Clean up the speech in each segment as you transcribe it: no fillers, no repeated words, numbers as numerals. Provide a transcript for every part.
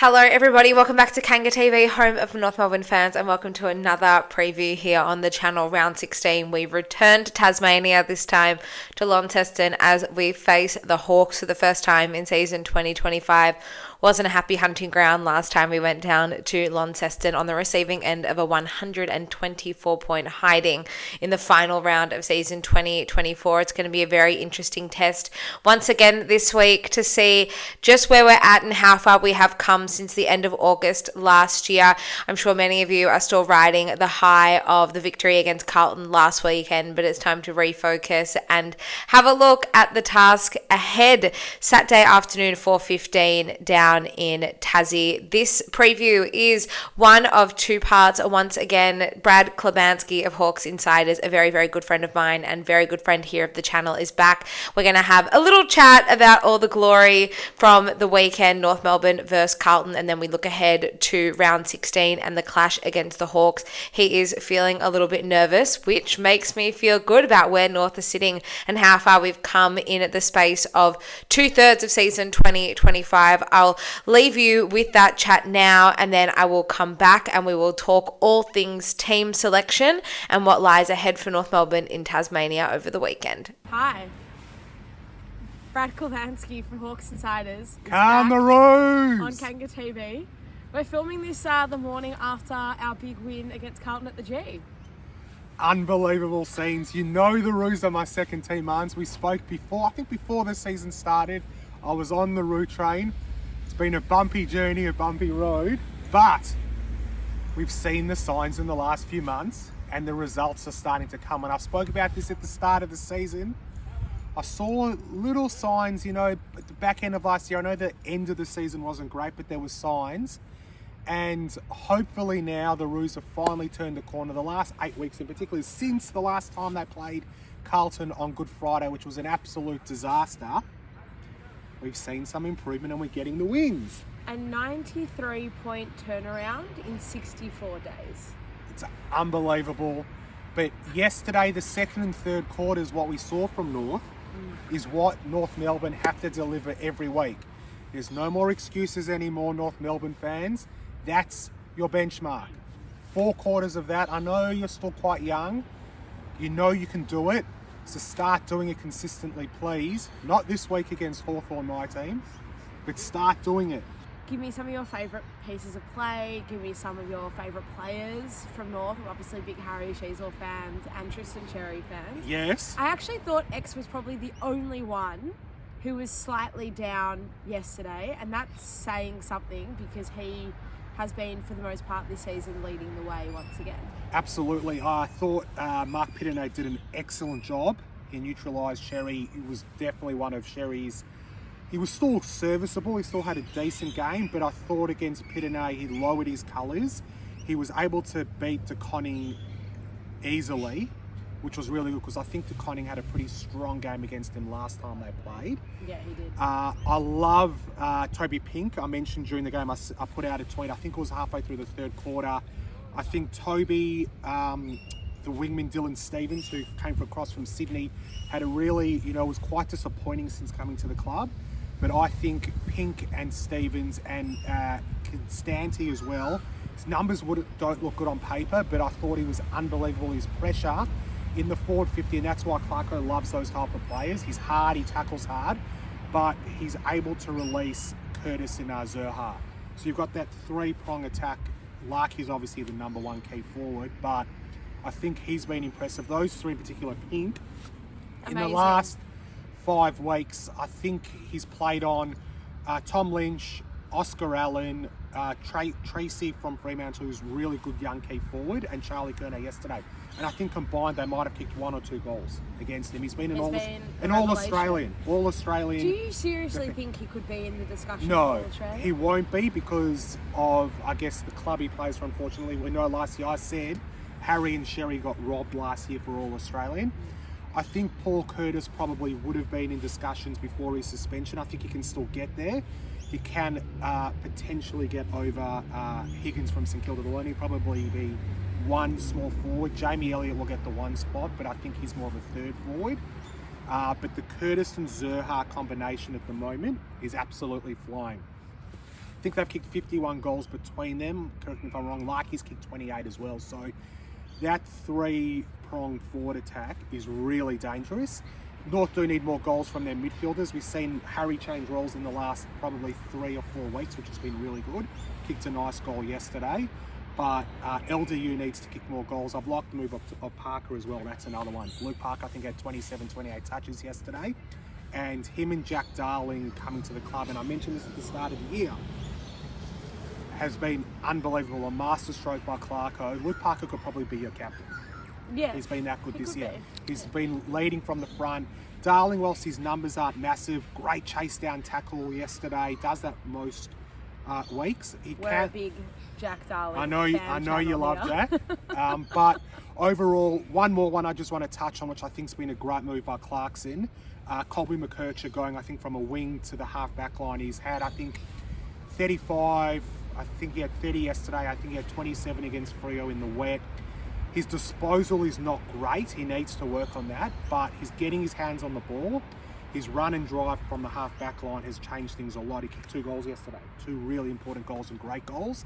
Hello everybody, welcome back to Kanga TV, home of North Melbourne fans, and welcome to another preview here on the channel. Round 16, we return to Tasmania, this time to Launceston, as we face the Hawks for the first time in season 2025. Wasn't a happy hunting ground last time we went down to Launceston, on the receiving end of a 124-point hiding in the final round of season 2024. It's going to be a very interesting test once again this week to see just where we're at and how far we have come since the end of August last year. I'm sure many of you are still riding the high of the victory against Carlton last weekend, but it's time to refocus and have a look at the task ahead. Saturday afternoon, 4:15 down in Tassie. This preview is one of two parts. Once again, Brad Klibanksy of Hawks Insiders, a very, very good friend of mine and very good friend here of the channel, is back. We're going to have a little chat about all the glory from the weekend, North Melbourne versus Carlton, and then we look ahead to round 16 and the clash against the Hawks. He is feeling a little bit nervous, which makes me feel good about where North are sitting and how far we've come in the space of 2/3 of season 2025. I'll leave you with that chat now, and then I will come back and we will talk all things team selection and what lies ahead for North Melbourne in Tasmania over the weekend. Hi, Brad Klibanksy from Hawks Insiders. Come the Roos! On Kanga TV. We're filming this the morning after our big win against Carlton at the G. Unbelievable scenes. You know the Roos are my second team, Mans. We spoke before, I think before the season started. I was on the Roos train. It's been a bumpy journey, a bumpy road, but we've seen the signs in the last few months and the results are starting to come. And I spoke about this at the start of the season. I saw little signs, at the back end of last year. I know the end of the season wasn't great, but there were signs. And hopefully now the Roos have finally turned the corner. The last 8 weeks in particular, since the last time they played Carlton on Good Friday, which was an absolute disaster, we've seen some improvement and we're getting the wins. A 93-point turnaround in 64 days. It's unbelievable. But yesterday, the second and third quarters, what we saw from North is what North Melbourne have to deliver every week. There's no more excuses anymore, North Melbourne fans. That's your benchmark. 4 quarters of that. I know you're still quite young. You know you can do it. So start doing it consistently, please. Not this week against Hawthorn, my team, but start doing it. Give me some of your favourite pieces of play. Give me some of your favourite players from North. We're obviously big Harry Sheasel fans and Tristan Cherry fans. Yes. I actually thought X was probably the only one who was slightly down yesterday, and that's saying something because he has been, for the most part this season, leading the way once again. Absolutely. I thought Mark Pittenay did an excellent job. He neutralised Cherry. He was definitely one of Cherry's... He was still serviceable. He still had a decent game, but I thought against Pittenay, he lowered his colours. He was able to beat De Koning easily, which was really good because I think De Koning had a pretty strong game against him last time they played. Yeah, he did. I love Toby Pink. I mentioned during the game, I put out a tweet, I think it was halfway through the third quarter. I think Toby, the wingman Dylan Stevens, who came across from Sydney, had a really, was quite disappointing since coming to the club. But I think Pink and Stevens and Constanti as well, his numbers don't look good on paper, but I thought he was unbelievable. His pressure in the forward 50, and that's why Clarko loves those type of players. He's hard, he tackles hard, but he's able to release Curtis and Zerha. So you've got that 3-prong attack. Larky's obviously the number 1 key forward, but I think he's been impressive. Those 3 in particular, Pink, Amazing. In the last 5 weeks, I think he's played on Tom Lynch, Oscar Allen, Tracy from Fremantle, who's really good young key forward, and Charlie Kerner yesterday. And I think combined they might have kicked 1 or 2 goals against him. He's been an All-Australian. All-Australian. Do you seriously think he could be in the discussion for No, Australia? he won't be because of, I guess, the club he plays for, unfortunately. We know last year I said Harry and Sherry got robbed last year for All-Australian. I think Paul Curtis probably would have been in discussions before his suspension. I think he can still get there. He can potentially get over Higgins from St Kilda. There'll only probably be 1 small forward. Jamie Elliott will get the 1 spot, but I think he's more of a 3rd forward. But the Curtis and Zerha combination at the moment is absolutely flying. think they've kicked 51 goals between them. Correct me if I'm wrong. Larky's kicked 28 as well. So that three-pronged forward attack is really dangerous. North do need more goals from their midfielders. We've seen Harry change roles in the last probably 3 or 4 weeks, which has been really good. Kicked a nice goal yesterday. But LDU needs to kick more goals. I've liked the move of Parker as well. That's another one. Luke Parker, I think, had 27, 28 touches yesterday. And him and Jack Darling coming to the club, and I mentioned this at the start of the year, has been unbelievable. A masterstroke by Clarko. Luke Parker could probably be your captain. Yeah. He's been that good this year. He's been leading from the front. Darling, whilst his numbers aren't massive, great chase down tackle yesterday. Does that most weeks. We're a big Jack Darling I know you love Jack. But overall, one more one I just want to touch on, which I think's been a great move by Clarkson. Colby McKercher going, I think, from a wing to the half back line. He's had, I think, 35. I think he had 30 yesterday. I think he had 27 against Freo in the wet. His disposal is not great. He needs to work on that, but he's getting his hands on the ball. His run and drive from the half back line has changed things a lot. He kicked 2 goals yesterday. 2 really important goals and great goals.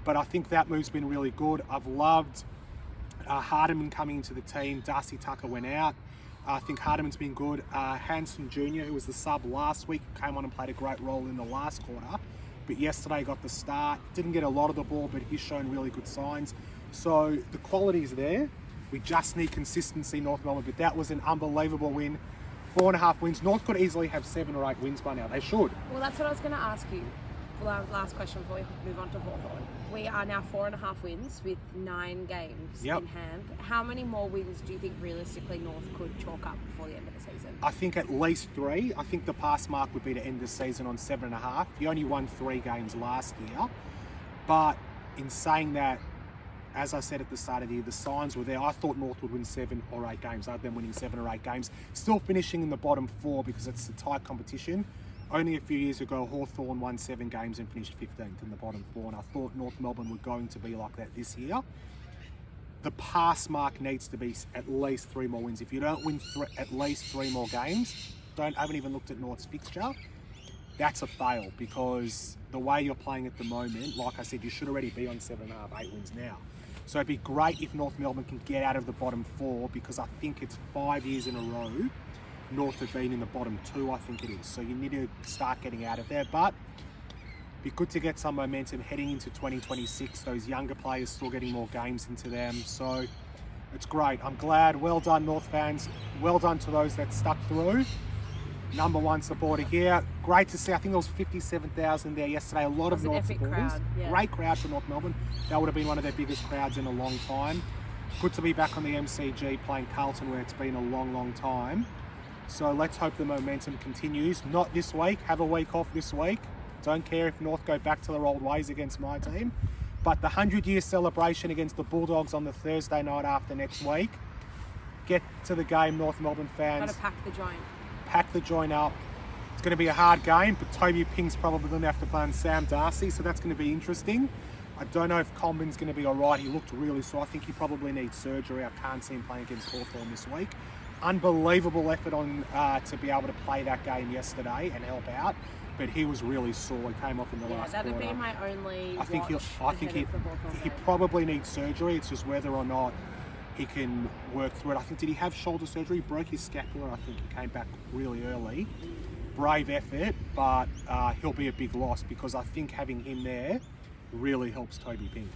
But I think that move's been really good. I've loved Hardiman coming into the team. Darcy Tucker went out. I think Hardiman's been good. Hanson Jr., who was the sub last week, came on and played a great role in the last quarter. But yesterday got the start. Didn't get a lot of the ball, but he's shown really good signs. So the quality's there. We just need consistency, North Melbourne. But that was an unbelievable win. 4.5 wins. North could easily have 7 or 8 wins by now. They should. Well, that's what I was going to ask you. Last question before we move on to Hawthorn. We are now 4.5 wins with 9 games in hand. How many more wins do you think realistically North could chalk up before the end of the season? I think at least 3. I think the pass mark would be to end the season on 7.5. He only won 3 games last year. But in saying that, as I said at the start of the year, the signs were there. I thought North would win 7 or 8 games. I had them winning 7 or 8 games. Still finishing in the bottom 4 because it's a tight competition. Only a few years ago, Hawthorn won 7 games and finished 15th in the bottom 4. And I thought North Melbourne were going to be like that this year. The pass mark needs to be at least 3 more wins. If you don't win at least 3 more games, I haven't even looked at North's fixture, that's a fail because the way you're playing at the moment, like I said, you should already be on 7.5, 8 wins now. So it'd be great if North Melbourne can get out of the bottom 4 because I think it's 5 years in a row North have been in the bottom 2, I think it is. So you need to start getting out of there. But it'd be good to get some momentum heading into 2026. Those younger players still getting more games into them. So it's great. I'm glad. Well done, North fans. Well done to those that stuck through. Number 1 supporter here. Great to see. I think there was 57,000 there yesterday. A lot of North supporters. Crowd, yeah. Great crowd for North Melbourne. That would have been one of their biggest crowds in a long time. Good to be back on the MCG playing Carlton where it's been a long, long time. So let's hope the momentum continues. Not this week. Have a week off this week. Don't care if North go back to their old ways against my team. But the 100-year celebration against the Bulldogs on the Thursday night after next week. Get to the game, North Melbourne fans. Got to pack the joint. Pack the joint up. It's going to be a hard game, but Toby Pink's probably going to have to play on Sam Darcy, so that's going to be interesting. I don't know if Coleman's going to be all right. He looked really sore. I think he probably needs surgery. I can't see him playing against Hawthorn this week. Unbelievable effort on to be able to play that game yesterday and help out, but he was really sore. He came off in the last quarter. That'd be my only. I think he probably needs surgery. It's just whether or not he can work through it. I think, did he have shoulder surgery? He broke his scapula. I think he came back really early. Brave effort, but he'll be a big loss because I think having him there really helps Toby Pink.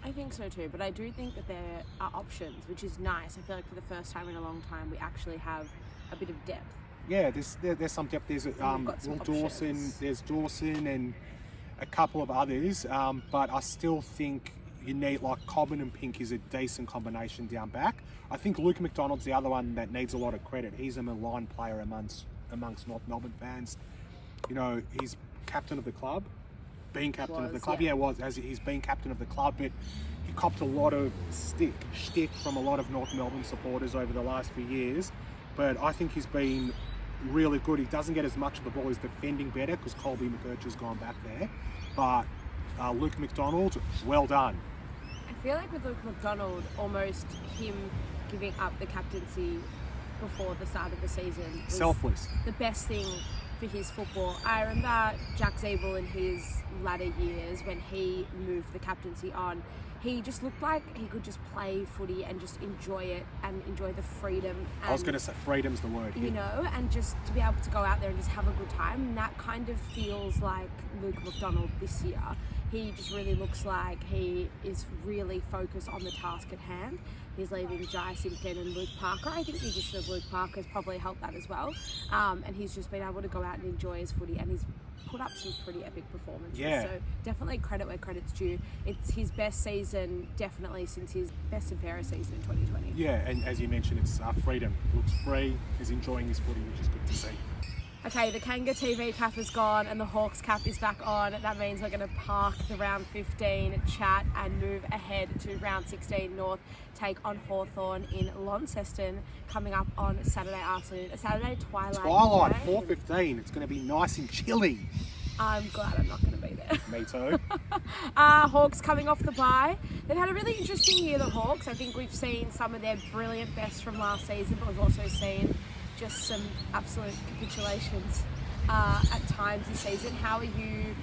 I think so too, but I do think that there are options, which is nice. I feel like for the first time in a long time, we actually have a bit of depth. Yeah, there's some depth. There's Will Dawson, there's Dawson and a couple of others, but I still think you need, like, Cobbin and Pink is a decent combination down back. I think Luke McDonald's the other one that needs a lot of credit. He's a malign player amongst North Melbourne fans. You know, he's captain of the club. Being captain of the club, he's been captain of the club, but he copped a lot of shtick from a lot of North Melbourne supporters over the last few years. But I think he's been really good. He doesn't get as much of the ball. He's defending better because Colby McKercher's gone back there. But Luke McDonald, well done. I feel like with Luke McDonald, almost him giving up the captaincy before the start of the season was selfless. The best thing for his football. I remember Jack Zabel in his latter years when he moved the captaincy on. He just looked like he could just play footy and just enjoy it and enjoy the freedom. And, I was going to say freedom's the word. You know, and just to be able to go out there and just have a good time. And that kind of feels like Luke McDonald this year. He just really looks like he is really focused on the task at hand. He's leaving Jai Simpkin and Luke Parker. I think the addition of Luke Parker has probably helped that as well. And he's just been able to go out and enjoy his footy, and he's put up some pretty epic performances. Yeah. So definitely credit where credit's due. It's his best season, definitely, since his best and fairest season in 2020. Yeah, and as you mentioned, it's freedom. Looks free, is enjoying his footy, which is good to see. Okay, the Kanga TV cap is gone and the Hawks cap is back on. That means we're going to park the round 15 chat and move ahead to round 16 North, take on Hawthorn in Launceston, coming up on Saturday afternoon, a Saturday twilight. 4:15. It's going to be nice and chilly. I'm glad I'm not going to be there. Me too. Hawks coming off the bye. They've had a really interesting year, the Hawks. I think we've seen some of their brilliant best from last season, but we've also seen just some absolute capitulations at times this season. How are you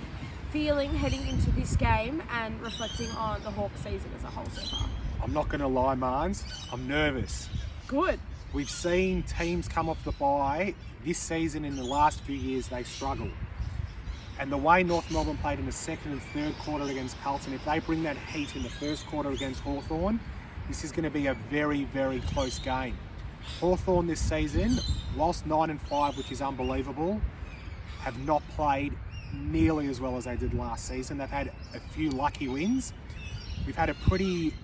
feeling heading into this game and reflecting on the Hawks season as a whole so far? I'm not going to lie, Marnes. I'm nervous. Good. We've seen teams come off the bye this season. In the last few years, they struggle. And the way North Melbourne played in the second and third quarter against Carlton, if they bring that heat in the first quarter against Hawthorn, this is going to be a very, very close game. Hawthorn this season, whilst 9-5, which is unbelievable, have not played nearly as well as they did last season. They've had a few lucky wins. We've had a pretty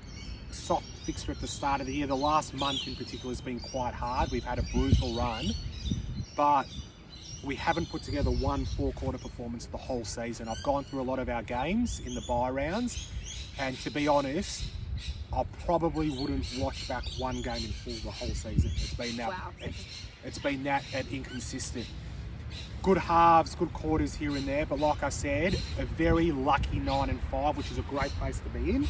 soft fixture at the start of the year. The last month in particular has been quite hard. We've had a brutal run, but we haven't put together one four-quarter performance the whole season. I've gone through a lot of our games in the bye rounds, and to be honest, I probably wouldn't watch back one game in full the whole season. It's been that. Wow. It's been that inconsistent. Good halves, good quarters here and there, but like I said, a very lucky 9-5, which is a great place to be in. 100%.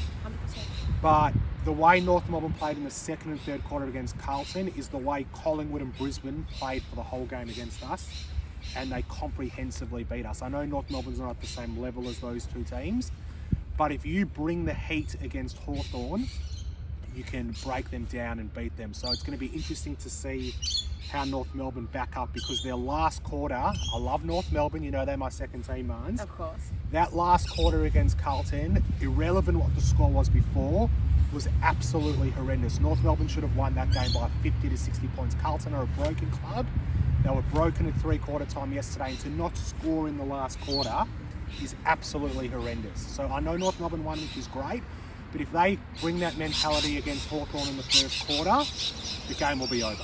But the way North Melbourne played in the second and third quarter against Carlton is the way Collingwood and Brisbane played for the whole game against us, and they comprehensively beat us. I know North Melbourne's not at the same level as those two teams, but if you bring the heat against Hawthorn, you can break them down and beat them. So it's going to be interesting to see how North Melbourne back up, because their last quarter, I love North Melbourne, you know they're my second team, Marnes. Of course. That last quarter against Carlton, irrelevant what the score was before, was absolutely horrendous. North Melbourne should have won that game by 50 to 60 points. Carlton are a broken club. They were broken at three-quarter time yesterday, and to not score in the last quarter is absolutely horrendous. So I know North Melbourne won, which is great, but if they bring that mentality against Hawthorn in the first quarter, the game will be over.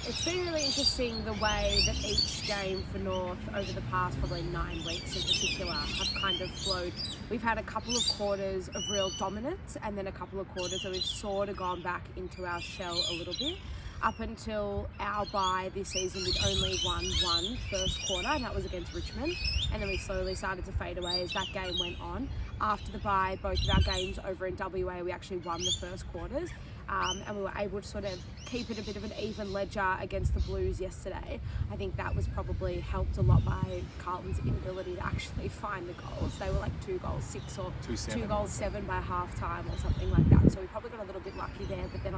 It's been really interesting the way that each game for North over the past probably 9 weeks in particular have kind of flowed. We've had a couple of quarters of real dominance, and then a couple of quarters where we've sort of gone back into our shell a little bit. Up until our bye this season, we'd only won one first quarter, and that was against Richmond. And then we slowly started to fade away as that game went on. After the bye, both of our games over in WA, we actually won the first quarters. And we were able to sort of keep it a bit of an even ledger against the Blues yesterday. I think that was probably helped a lot by Carlton's inability to actually find the goals. They were like 2 goals 6 or 2 goals 7 by half time or something like that. So we probably got a little bit lucky there. But then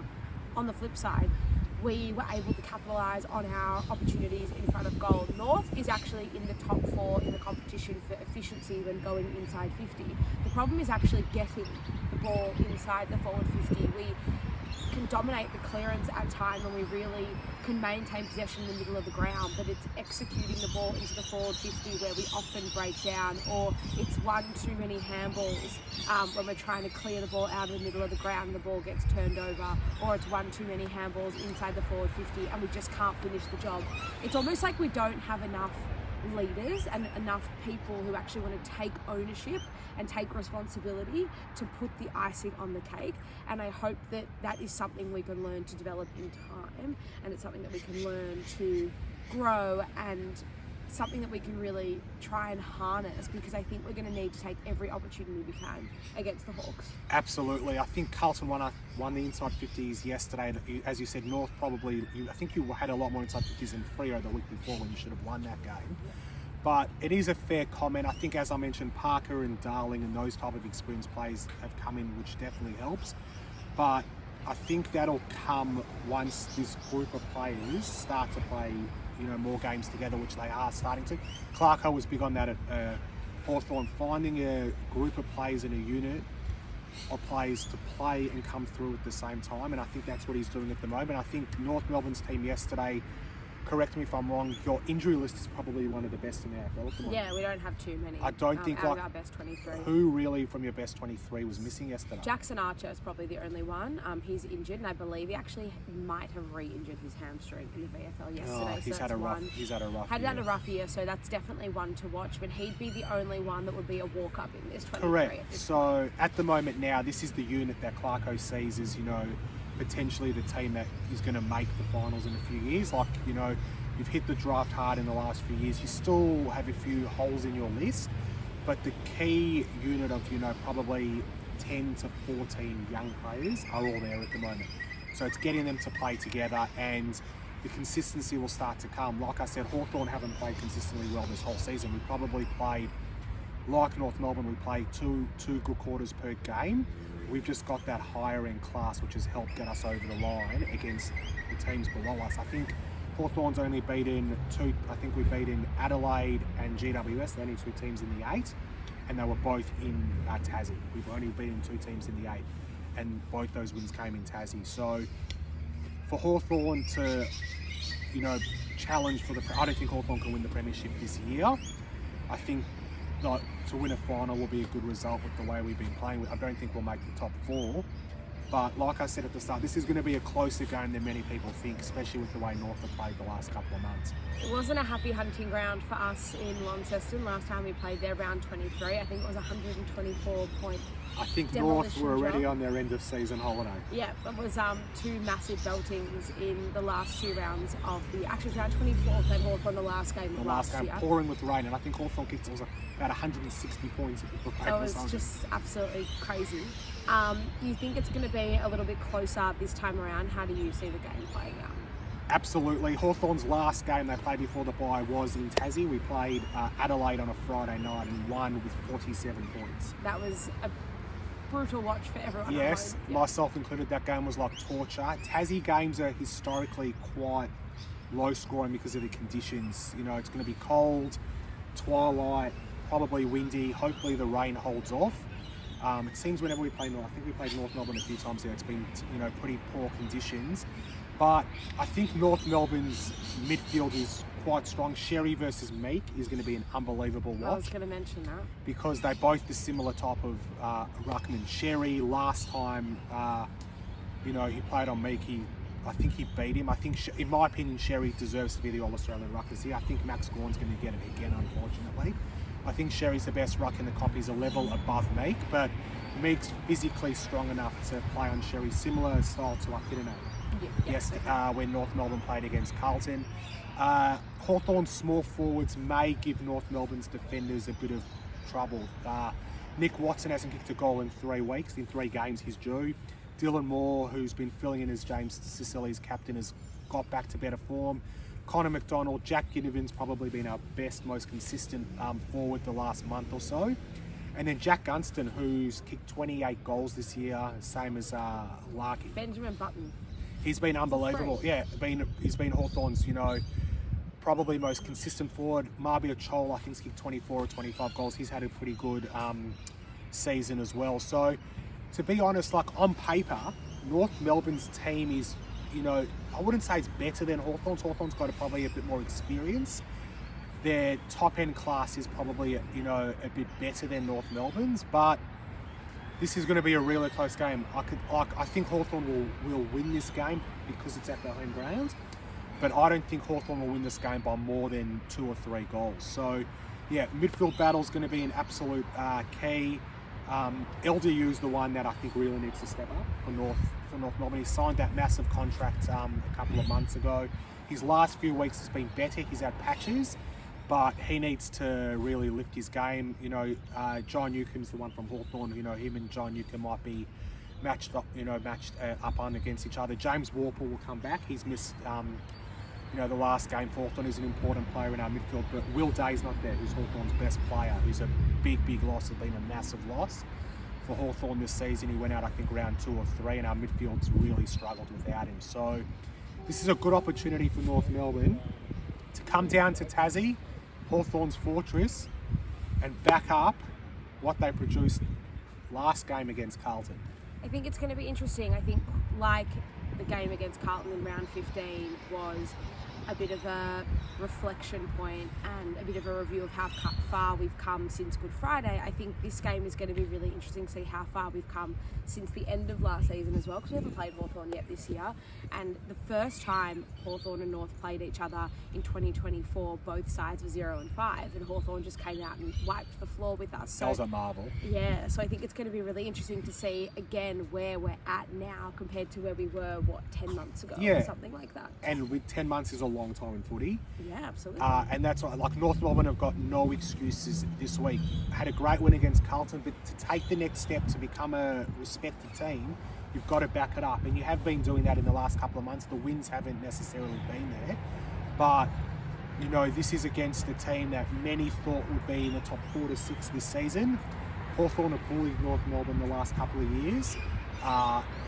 on the flip side, we were able to capitalise on our opportunities in front of goal. North is actually in the top 4 in the competition for efficiency when going inside 50. The problem is actually getting the ball inside the forward 50. We can dominate the clearance at time, and we really can maintain possession in the middle of the ground, but it's executing the ball into the forward 50 where we often break down, or it's one too many handballs when we're trying to clear the ball out of the middle of the ground and the ball gets turned over, or it's one too many handballs inside the forward 50 and we just can't finish the job. It's almost like we don't have enough leaders and enough people who actually want to take ownership and take responsibility to put the icing on the cake. And I hope that that is something we can learn to develop in time, and it's something that we can learn to grow and something that we can really try and harness, because I think we're going to need to take every opportunity we can against the Hawks. Absolutely. I think Carlton won the inside 50s yesterday. As you said, North probably, I think you had a lot more inside 50s than Freo the week before when you should have won that game. But it is a fair comment. I think, as I mentioned, Parker and Darling and those type of experienced players have come in, which definitely helps. But I think that'll come once this group of players start to play, more games together, which they are starting to. Clarko was big on that at Hawthorn, finding a group of players in a unit of players to play and come through at the same time, and I think that's what he's doing at the moment. I think North Melbourne's team yesterday, correct me if I'm wrong, your injury list is probably one of the best in the AFL at the moment. Yeah, we don't have too many. I don't think out of our best 23. Who really from your best 23 was missing yesterday? Jackson Archer is probably the only one. He's injured, and I believe he actually might have re-injured his hamstring in the VFL yesterday. He's had a rough year. So that's definitely one to watch. But he'd be the only one that would be a walk-up in this 23. Correct. So at the moment now, this is the unit that Clarko sees as, potentially the team that is going to make the finals in a few years. Like, you've hit the draft hard in the last few years. You still have a few holes in your list, but the key unit of, probably 10 to 14 young players are all there at the moment. So it's getting them to play together, and the consistency will start to come. Like I said, Hawthorn haven't played consistently well this whole season. We probably played, like North Melbourne, we played two good quarters per game. We've just got that higher end class, which has helped get us over the line against the teams below us. I think Hawthorn's only beaten two. I think we beat in Adelaide and GWS, the only two teams in the 8, and they were both in Tassie. We've only beaten two teams in the 8, and both those wins came in Tassie. So for Hawthorn to, challenge for I don't think Hawthorn can win the premiership this year. I think to win a final will be a good result with the way we've been playing. I don't think we'll make the top 4. But like I said at the start, this is going to be a closer game than many people think, especially with the way North have played the last couple of months. It wasn't a happy hunting ground for us in Launceston. Last time we played there, round 23, I think it was 124 point. I think North were already on their end of season holiday. Yeah, it was two massive beltings in the last 2 rounds of actually round 24, played Hawthorn the last game of last year. Pouring with rain, and I think Hawthorn kicked about 160 points. It was just absolutely crazy. You think it's going to be a little bit closer this time around? How do you see the game playing out? Absolutely. Hawthorn's last game they played before the bye was in Tassie. We played Adelaide on a Friday night and won with 47 points. That was a brutal watch for everyone. Yes, myself included. That game was like torture. Tassie games are historically quite low scoring because of the conditions. It's going to be cold, twilight, probably windy. Hopefully the rain holds off. It seems whenever we play North, I think we played North Melbourne a few times there, it's been pretty poor conditions. But I think North Melbourne's midfield is quite strong. Sherry versus Meek is going to be an unbelievable watch. I was going to mention that. Because they're both the similar type of ruckman. Sherry, last time, he played on Meek, I think he beat him. I think, in my opinion, Sherry deserves to be the All-Australian ruck this year. I think Max Gawn's going to get it again, unfortunately. I think Sherry's the best ruck in the comp. He's a level above Meek, but Meek's physically strong enough to play on Sherry, similar style to Akidane. Yes, when North Melbourne played against Carlton. Hawthorn's small forwards may give North Melbourne's defenders a bit of trouble. Nick Watson hasn't kicked a goal in 3 weeks. In 3 games, he's due. Dylan Moore, who's been filling in as James Sicily's captain, has got back to better form. Connor McDonald, Jack Ginnivan's probably been our best, most consistent forward the last month or so. And then Jack Gunston, who's kicked 28 goals this year, same as Larky. Benjamin Button. He's been unbelievable. Yeah, he's been Hawthorn's, probably most consistent forward. Marbia Chol, I think, has kicked 24 or 25 goals. He's had a pretty good season as well. So, to be honest, on paper, North Melbourne's team is, I wouldn't say it's better than Hawthorn's. Hawthorn's got probably a bit more experience. Their top-end class is probably, a bit better than North Melbourne's, but this is going to be a really close game. I think Hawthorn will win this game because it's at their home ground, but I don't think Hawthorn will win this game by more than 2 or 3 goals. So, yeah, midfield battle is going to be an absolute key. LDU is the one that I think really needs to step up for North Melbourne. He signed that massive contract a couple of months ago. His last few weeks has been better. He's had patches, but he needs to really lift his game. You know, John Newcomb's the one from Hawthorn. You know, him and John Newcomb might be matched up on against each other. James Warple will come back. He's missed, the last game for Hawthorn. Is an important player in our midfield, but Will Day's not there, who's Hawthorn's best player, who's a big loss, has been a massive loss for Hawthorn this season. He went out, I think, round 2 or 3, and our midfield's really struggled without him. So this is a good opportunity for North Melbourne to come down to Tassie, Hawthorn's fortress, and back up what they produced last game against Carlton. I think it's going to be interesting. I think like the game against Carlton in round 15 was a bit of a reflection point and a bit of a review of how far we've come since Good Friday. I think this game is going to be really interesting to see how far we've come since the end of last season as well, because we haven't played Hawthorn yet this year. And the first time Hawthorn and North played each other in 2024, both sides were 0-5, and Hawthorn just came out and wiped the floor with us. So, that was a marvel. Yeah, so I think it's going to be really interesting to see again where we're at now compared to where we were, 10 months ago or something like that. And with 10 months is a long time in footy. Yeah, absolutely. And that's what, like, North Melbourne have got no excuses this week. Had a great win against Carlton, but to take the next step to become a respected team, you've got to back it up. And you have been doing that in the last couple of months. The wins haven't necessarily been there. But, this is against a team that many thought would be in the top 4 to 6 this season. Hawthorn have bullied North Melbourne the last couple of years.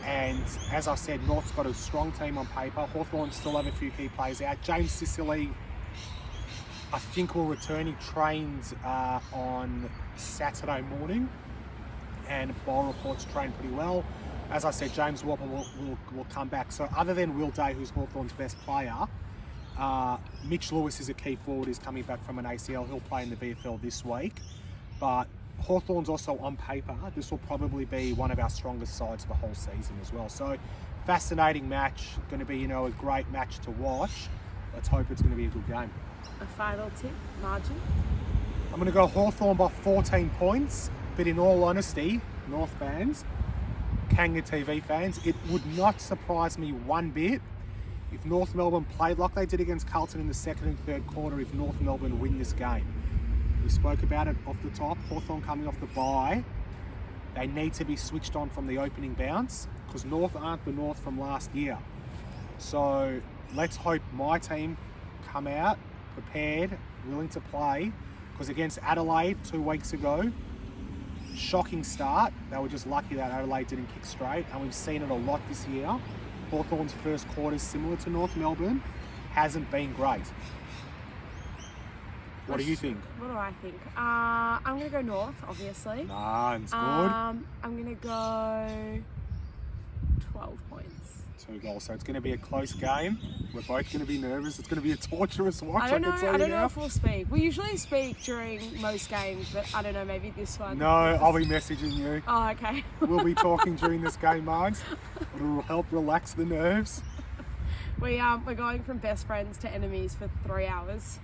And as I said, North's got a strong team on paper. Hawthorn still have a few key players out. James Sicily, I think, will return. He trained on Saturday morning, and Bowl reports trained pretty well. As I said, James Warple will come back. So other than Will Day, who's Hawthorn's best player, Mitch Lewis is a key forward. He's coming back from an ACL. He'll play in the VFL this week. But Hawthorn's also on paper. This will probably be one of our strongest sides of the whole season as well. So fascinating match. Going to be, a great match to watch. Let's hope it's going to be a good game. A final tip, margin? I'm going to go Hawthorn by 14 points. But in all honesty, North fans, Kanga TV fans, it would not surprise me one bit if North Melbourne played like they did against Carlton in the second and third quarter, if North Melbourne win this game. We spoke about it off the top. Hawthorn coming off the bye. They need to be switched on from the opening bounce because North aren't the North from last year. So let's hope my team come out prepared, willing to play, because against Adelaide 2 weeks ago, shocking start. They were just lucky that Adelaide didn't kick straight, and we've seen it a lot this year. Hawthorn's first quarter, similar to North Melbourne, hasn't been great. What do you think? What do I think? I'm going to go North, obviously. Nah, it's good. I'm going to go 12 points. 2 goals. So it's going to be a close game. We're both going to be nervous. It's going to be a torturous watch. I don't know if we'll speak. We usually speak during most games, but I don't know, maybe this one. No, I'll be messaging you. Oh, okay. We'll be talking during this game, Margs. It'll help relax the nerves. We're going from best friends to enemies for 3 hours.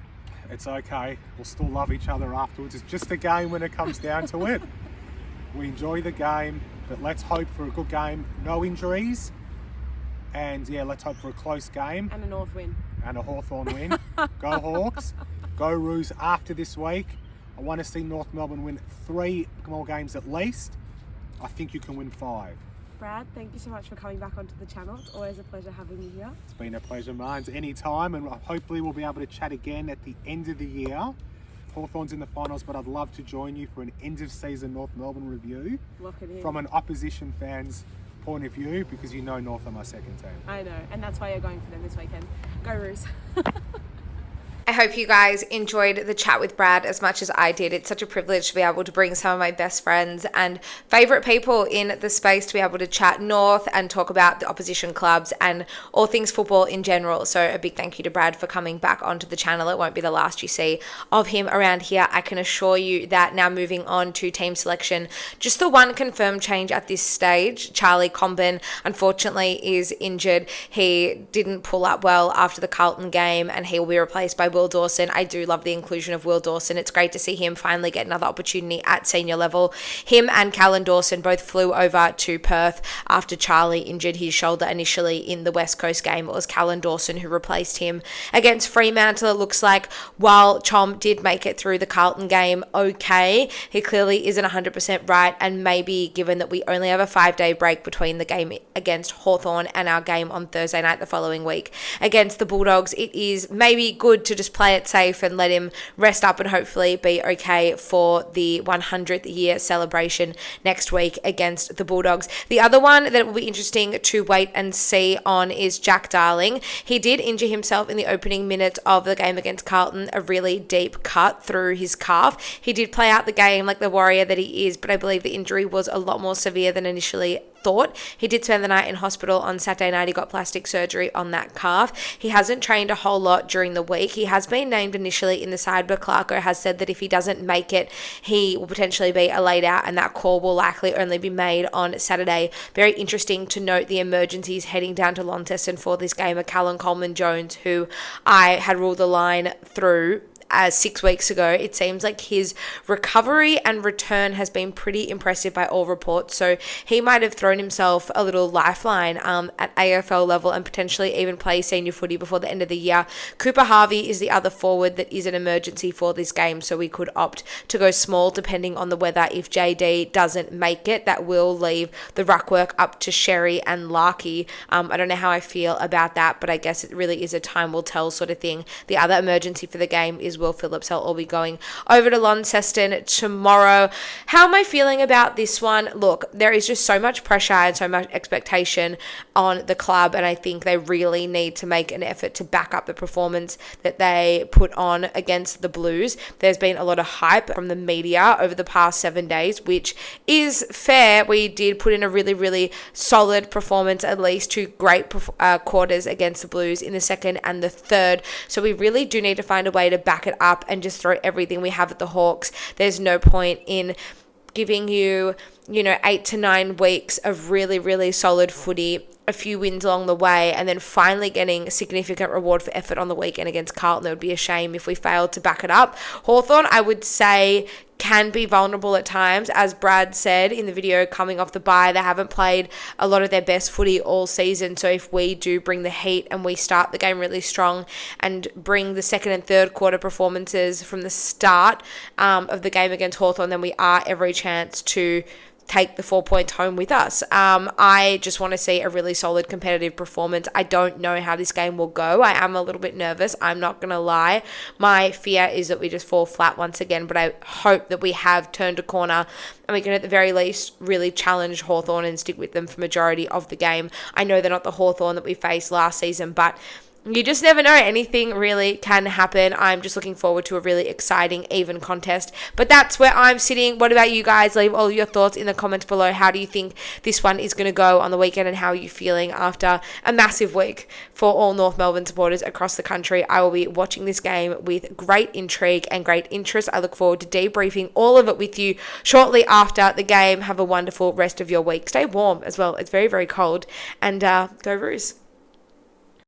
It's okay. We'll still love each other afterwards. It's just a game when it comes down to it. We enjoy the game, but let's hope for a good game. No injuries. And yeah, let's hope for a close game. And a North win. And a Hawthorn win. Go Hawks. Go Roos after this week. I want to see North Melbourne win 3 more games at least. I think you can win 5. Brad, thank you so much for coming back onto the channel. It's always a pleasure having you here. It's been a pleasure, Marnes, anytime, and hopefully we'll be able to chat again at the end of the year. Hawthorn's in the finals, but I'd love to join you for an end-of-season North Melbourne review. Lock it in. From an opposition fan's point of view, because North are my second team. I know, and that's why you're going for them this weekend. Go Roos. I hope you guys enjoyed the chat with Brad as much as I did. It's such a privilege to be able to bring some of my best friends and favourite people in the space to be able to chat North and talk about the opposition clubs and all things football in general. So a big thank you to Brad for coming back onto the channel. It won't be the last you see of him around here. I can assure you that. Now moving on to team selection, just the one confirmed change at this stage. Charlie Comben, unfortunately, is injured. He didn't pull up well after the Carlton game, and he will be replaced by Will Will Dawson. I do love the inclusion of Will Dawson. It's great to see him finally get another opportunity at senior level. Him and Callan Dawson both flew over to Perth after Charlie injured his shoulder initially in the West Coast game. It was Callan Dawson who replaced him against Fremantle. It looks like while Chom did make it through the Carlton game okay, he clearly isn't 100% right, and maybe given that we only have a 5-day break between the game against Hawthorn and our game on Thursday night the following week against the Bulldogs, it is maybe good to just play it safe and let him rest up and hopefully be okay for the 100th year celebration next week against the Bulldogs. The other one that will be interesting to wait and see on is Jack Darling. He did injure himself in the opening minutes of the game against Carlton, a really deep cut through his calf. He did play out the game like the warrior that he is, but I believe the injury was a lot more severe than initially thought. He did spend the night in hospital on Saturday night. He got plastic surgery on that calf. He hasn't trained a whole lot during the week. He has been named initially in the side, but Clarko has said that if he doesn't make it, he will potentially be a laid out, and that call will likely only be made on Saturday. Very interesting to note the emergencies heading down to Launceston for this game are Callan Coleman-Jones, who I had ruled the line through 6 weeks ago. It seems like his recovery and return has been pretty impressive by all reports, so he might have thrown himself a little lifeline at AFL level and potentially even play senior footy before the end of the year. Cooper Harvey is the other forward that is an emergency for this game, so we could opt to go small depending on the weather if JD doesn't make it. That will leave the ruck work up to Sherry and Larky. I don't know how I feel about that, but I guess it really is a time will tell sort of thing. The other emergency for the game is Will Phillips. I'll all be going over to Launceston tomorrow. How am I feeling about this one? Look, there is just so much pressure and so much expectation on the club, and I think they really need to make an effort to back up the performance that they put on against the Blues. There's been a lot of hype from the media over the past 7 days, which is fair. We did put in a really, really solid performance, at least 2 great quarters against the Blues in the second and the third, so we really do need to find a way to back it up and just throw everything we have at the Hawks. There's no point in giving you 8 to 9 weeks of really, really solid footy, a few wins along the way, and then finally getting significant reward for effort on the weekend against Carlton. It would be a shame if we failed to back it up. Hawthorn, I would say, can be vulnerable at times. As Brad said in the video coming off the bye, they haven't played a lot of their best footy all season. So if we do bring the heat and we start the game really strong and bring the second and third quarter performances from the start of the game against Hawthorn, then we are every chance to take the 4 points home with us. I just want to see a really solid competitive performance. I don't know how this game will go. I am a little bit nervous. I'm not going to lie. My fear is that we just fall flat once again, but I hope that we have turned a corner and we can at the very least really challenge Hawthorn and stick with them for majority of the game. I know they're not the Hawthorn that we faced last season, but you just never know. Anything really can happen. I'm just looking forward to a really exciting, even contest. But that's where I'm sitting. What about you guys? Leave all your thoughts in the comments below. How do you think this one is going to go on the weekend, and how are you feeling after a massive week for all North Melbourne supporters across the country? I will be watching this game with great intrigue and great interest. I look forward to debriefing all of it with you shortly after the game. Have a wonderful rest of your week. Stay warm as well. It's very, very cold. And go Roos.